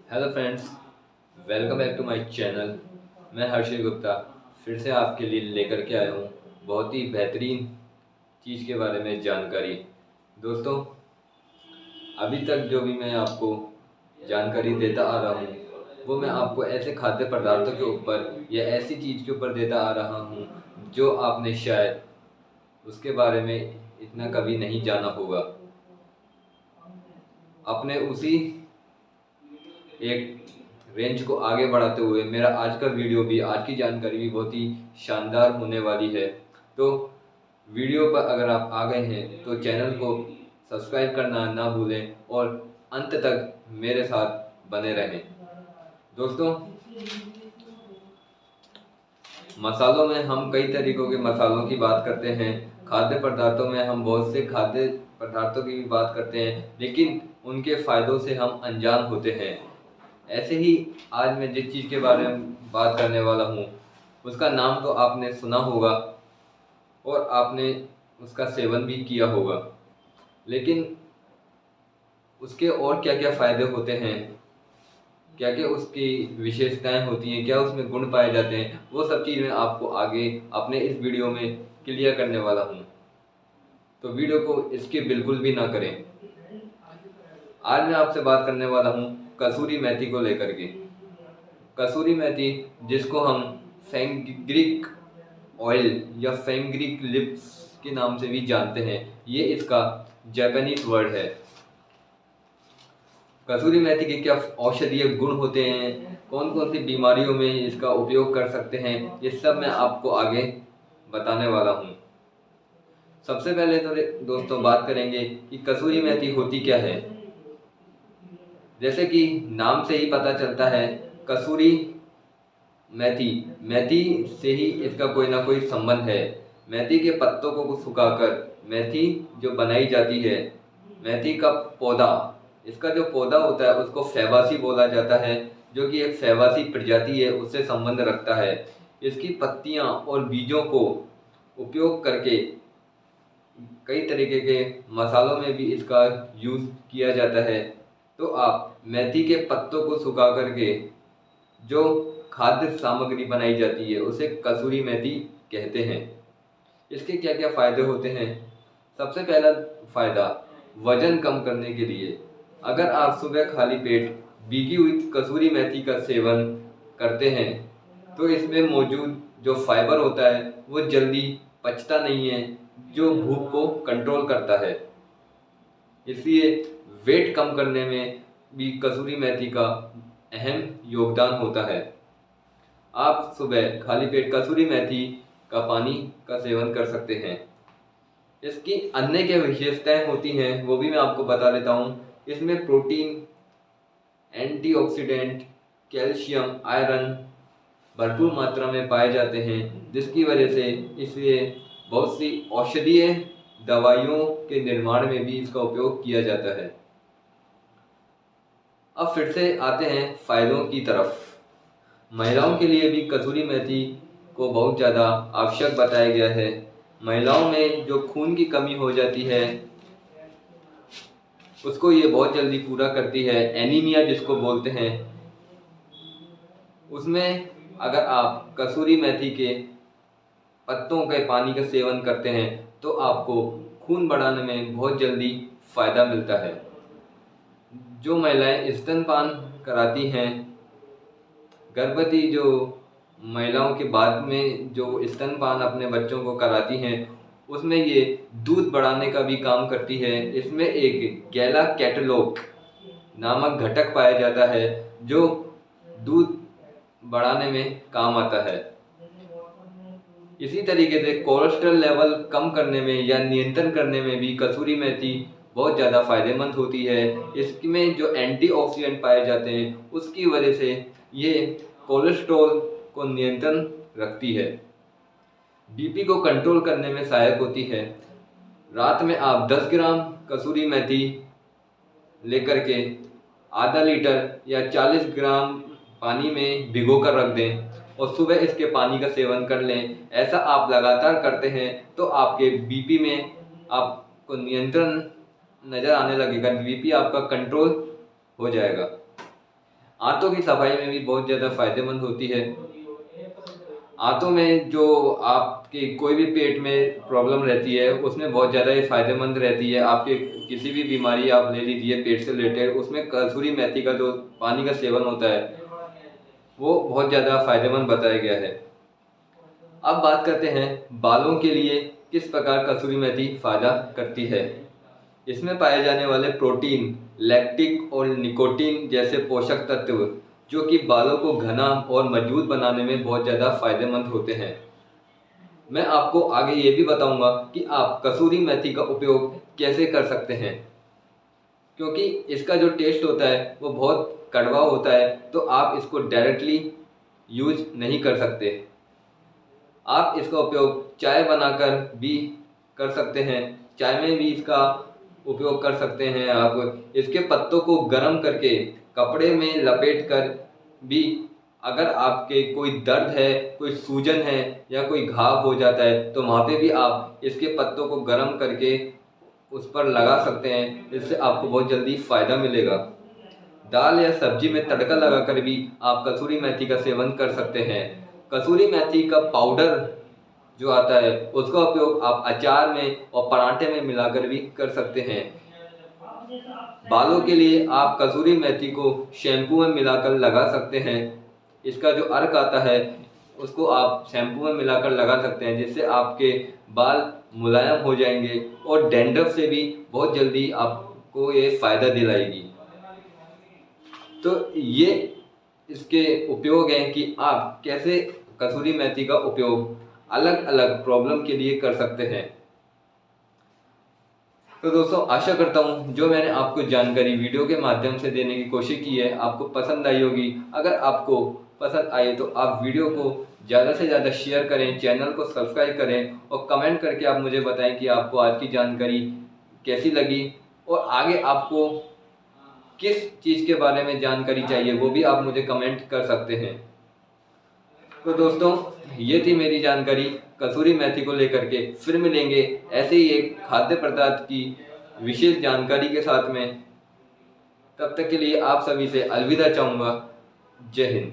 Hello friends, welcome back to my channel. मैं हर्षित गुप्ता फिर से आपके लिए लेकर के आया हूँ बहुत ही बेहतरीन चीज़ के बारे में जानकारी। दोस्तों, अभी तक जो भी मैं आपको जानकारी देता आ रहा हूँ वो मैं आपको ऐसे खाद्य पदार्थों के ऊपर या ऐसी चीज़ के ऊपर देता आ रहा हूँ जो आपने शायद उसके बारे में इतना कभी नहीं जाना होगा। अपने उसी एक रेंज को आगे बढ़ाते हुए मेरा आज का वीडियो भी, आज की जानकारी भी बहुत ही शानदार होने वाली है। तो वीडियो पर अगर आप आ गए हैं तो चैनल को सब्सक्राइब करना ना भूलें और अंत तक मेरे साथ बने रहें। दोस्तों, मसालों में हम कई तरीकों के मसालों की बात करते हैं, खाद्य पदार्थों में हम बहुत से खाद्य पदार्थों की भी बात करते हैं, लेकिन उनके फ़ायदों से हम अनजान होते हैं। ऐसे ही आज मैं जिस चीज़ के बारे में बात करने वाला हूँ उसका नाम तो आपने सुना होगा और आपने उसका सेवन भी किया होगा, लेकिन उसके और क्या क्या फ़ायदे होते हैं, क्या क्या उसकी विशेषताएं होती हैं, क्या उसमें गुण पाए जाते हैं, वो सब चीज़ मैं आपको आगे अपने इस वीडियो में क्लियर करने वाला हूँ। तो वीडियो को स्किप बिल्कुल भी ना करें। आज मैं आपसे बात करने वाला हूँ कसूरी मेथी को लेकर के। कसूरी मेथी, जिसको हम फेंग्रिक ऑयल या फेंग्रिक लिप्स के नाम से भी जानते हैं, ये इसका जापानीज वर्ड है। कसूरी मेथी के क्या औषधीय गुण होते हैं, कौन कौन सी बीमारियों में इसका उपयोग कर सकते हैं, ये सब मैं आपको आगे बताने वाला हूँ। सबसे पहले तो दोस्तों बात करेंगे कि कसूरी मेथी होती क्या है। जैसे कि नाम से ही पता चलता है, कसूरी मेथी, मेथी से ही इसका कोई ना कोई संबंध है। मेथी के पत्तों को सुखाकर मेथी जो बनाई जाती है, मेथी का पौधा, इसका जो पौधा होता है उसको फैबासी बोला जाता है, जो कि एक फैबासी प्रजाति है, उससे संबंध रखता है। इसकी पत्तियां और बीजों को उपयोग करके कई तरीके के मसालों में भी इसका यूज़ किया जाता है। तो आप मेथी के पत्तों को सुखा करके जो खाद्य सामग्री बनाई जाती है उसे कसूरी मेथी कहते हैं। इसके क्या क्या फ़ायदे होते हैं। सबसे पहला फ़ायदा, वज़न कम करने के लिए। अगर आप सुबह खाली पेट भीगी हुई कसूरी मेथी का सेवन करते हैं तो इसमें मौजूद जो फाइबर होता है वो जल्दी पचता नहीं है, जो भूख को कंट्रोल करता है। इसलिए वेट कम करने में भी कसूरी मेथी का अहम योगदान होता है। आप सुबह खाली पेट कसूरी मेथी का पानी का सेवन कर सकते हैं। इसकी अन्य क्या विशेषताएं होती हैं वो भी मैं आपको बता देता हूँ। इसमें प्रोटीन, एंटीऑक्सीडेंट, कैल्शियम, आयरन भरपूर मात्रा में पाए जाते हैं, जिसकी वजह से इसे बहुत सी औषधीय दवाइयों के निर्माण में भी इसका उपयोग किया जाता है। अब फिर से आते हैं फायदों की तरफ। महिलाओं के लिए भी कसूरी मेथी को बहुत ज़्यादा आवश्यक बताया गया है। महिलाओं में जो खून की कमी हो जाती है उसको ये बहुत जल्दी पूरा करती है, एनीमिया जिसको बोलते हैं। उसमें अगर आप कसूरी मेथी के पत्तों के पानी का सेवन करते हैं तो आपको खून बढ़ाने में बहुत जल्दी फ़ायदा मिलता है। जो महिलाएं स्तनपान कराती हैं, गर्भवती जो महिलाओं के बाद में जो स्तनपान अपने बच्चों को कराती हैं, उसमें ये दूध बढ़ाने का भी काम करती है। इसमें एक गैला कैटलोक नामक घटक पाया जाता है जो दूध बढ़ाने में काम आता है। इसी तरीके से कोलेस्ट्रॉल लेवल कम करने में या नियंत्रण करने में भी कसूरी मेथी बहुत ज़्यादा फायदेमंद होती है। इसमें जो एंटीऑक्सीडेंट पाए जाते हैं उसकी वजह से ये कोलेस्ट्रॉल को नियंत्रण रखती है, बीपी को कंट्रोल करने में सहायक होती है। रात में आप 10 ग्राम कसूरी मेथी लेकर के आधा लीटर या 40 ग्राम पानी में भिगो कर रख दें और सुबह इसके पानी का सेवन कर लें। ऐसा आप लगातार करते हैं तो आपके बीपी में आपको नियंत्रण नज़र आने लगेगा, बीपी आपका कंट्रोल हो जाएगा। आंतों की सफाई में भी बहुत ज़्यादा फायदेमंद होती है। आंतों में जो आपके कोई भी पेट में प्रॉब्लम रहती है उसमें बहुत ज़्यादा ये फायदेमंद रहती है। आपके किसी भी बीमारी आप ले लीजिए पेट से रिलेटेड, उसमें कसूरी मेथी का जो पानी का सेवन होता है वो बहुत ज़्यादा फायदेमंद बताया गया है। अब बात करते हैं बालों के लिए किस प्रकार कसूरी मेथी फायदा करती है। इसमें पाए जाने वाले प्रोटीन, लैक्टिक और निकोटीन जैसे पोषक तत्व जो कि बालों को घना और मजबूत बनाने में बहुत ज़्यादा फायदेमंद होते हैं। मैं आपको आगे ये भी बताऊंगा कि आप कसूरी मेथी का उपयोग कैसे कर सकते हैं, क्योंकि इसका जो टेस्ट होता है वो बहुत कड़वा होता है, तो आप इसको डायरेक्टली यूज नहीं कर सकते। आप इसका उपयोग चाय बनाकर भी कर सकते हैं, चाय में भी इसका उपयोग कर सकते हैं। आप इसके पत्तों को गर्म करके कपड़े में लपेट कर भी, अगर आपके कोई दर्द है, कोई सूजन है या कोई घाव हो जाता है तो वहाँ पे भी आप इसके पत्तों को गर्म करके उस पर लगा सकते हैं। इससे आपको बहुत जल्दी फ़ायदा मिलेगा। दाल या सब्जी में तड़का लगाकर भी आप कसूरी मेथी का सेवन कर सकते हैं। कसूरी मेथी का पाउडर जो आता है उसका उपयोग आप अचार में और पराठे में मिलाकर भी कर सकते हैं। बालों के लिए आप कसूरी मेथी को शैम्पू में मिलाकर लगा सकते हैं। इसका जो अर्क आता है उसको आप शैम्पू में मिलाकर लगा सकते हैं, जिससे आपके बाल मुलायम हो जाएंगे और डैंड्रफ से भी बहुत जल्दी आपको ये फ़ायदा दिलाएगी। तो ये इसके उपयोग हैं कि आप कैसे कसूरी मेथी का उपयोग अलग अलग प्रॉब्लम के लिए कर सकते हैं। तो दोस्तों, आशा करता हूँ जो मैंने आपको जानकारी वीडियो के माध्यम से देने की कोशिश की है आपको पसंद आई होगी। अगर आपको पसंद आई तो आप वीडियो को ज़्यादा से ज़्यादा शेयर करें, चैनल को सब्सक्राइब करें और कमेंट करके आप मुझे बताएं कि आपको आज की जानकारी कैसी लगी और आगे आपको किस चीज़ के बारे में जानकारी चाहिए वो भी आप मुझे कमेंट कर सकते हैं। तो दोस्तों, ये थी मेरी जानकारी कसूरी मेथी को लेकर के। फिर मिलेंगे ऐसे ही एक खाद्य पदार्थ की विशेष जानकारी के साथ में। तब तक के लिए आप सभी से अलविदा चाहूँगा। जय हिंद।